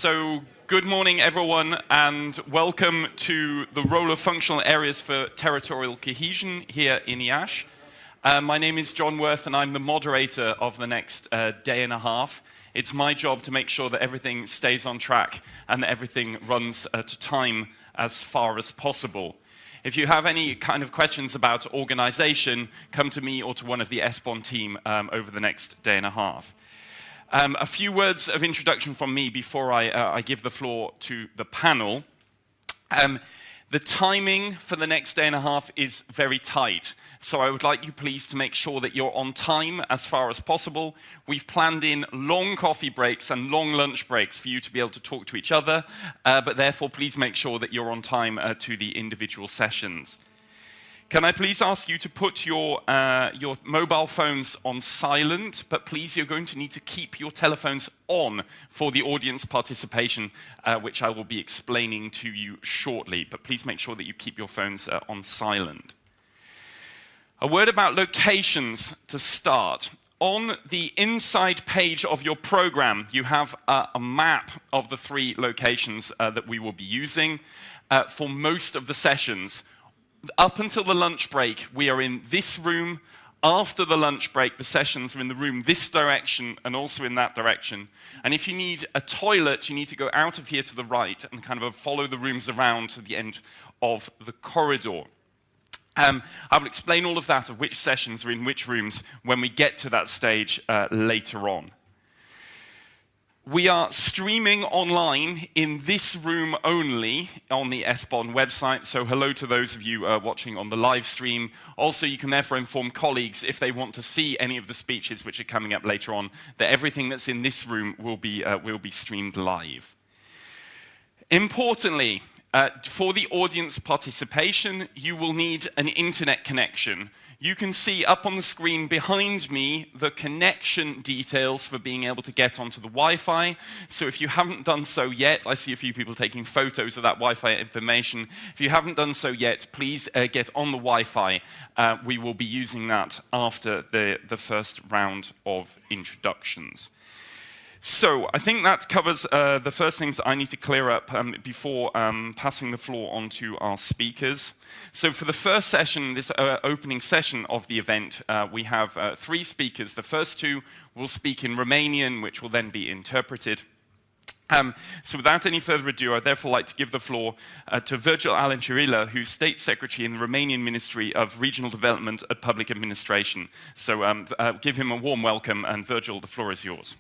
Good morning, everyone, and welcome to the role of functional areas for territorial cohesion here in Iasi. My name is Jon Worth, and I'm the moderator of the next day and a half. It's my job to make sure that everything stays on track and that everything runs to time as far as possible. If you have any kind of questions about organization, come to me or to one of the ESPON team over the next day and a half. A few words of introduction from me before I give the floor to the panel. The timing for the next day and a half is very tight, so I would like you please to make sure that you're on time as far as possible. We've planned in long coffee breaks and long lunch breaks for you to be able to talk to each other, but therefore please make sure that you're on time to the individual sessions. Can I please ask you to put your mobile phones on silent, but please you're going to need to keep your telephones on for the audience participation, which I will be explaining to you shortly, but please make sure that you keep your phones on silent. A word about locations to start. On the inside page of your program, you have a map of the three locations that we will be using for most of the sessions. Up until the lunch break, we are in this room. After the lunch break, the sessions are in the room this direction and also in that direction. And if you need a toilet, you need to go out of here to the right and kind of follow the rooms around to the end of the corridor. I will explain all of that, of which sessions are in which rooms, when we get to that stage later on. We are streaming online in this room only on the ESPON website, so hello to those of you watching on the live stream. Also, you can therefore inform colleagues if they want to see any of the speeches which are coming up later on, that everything that's in this room will be streamed live. Importantly, for the audience participation, you will need an internet connection. You can see up on the screen behind me the connection details for being able to get onto the Wi-Fi. So if you haven't done so yet, I see a few people taking photos of that Wi-Fi information. If you haven't done so yet, please get on the Wi-Fi. We will be using that after the first round of introductions. So I think that covers the first things that I need to clear up before passing the floor on to our speakers. So for the first session, this opening session of the event, we have three speakers. The first two will speak in Romanian, which will then be interpreted. So without any further ado, I'd therefore like to give the floor to Virgil Alencirilă, who's State Secretary in the Romanian Ministry of Regional Development and Public Administration. So give him a warm welcome, and Virgil, the floor is yours.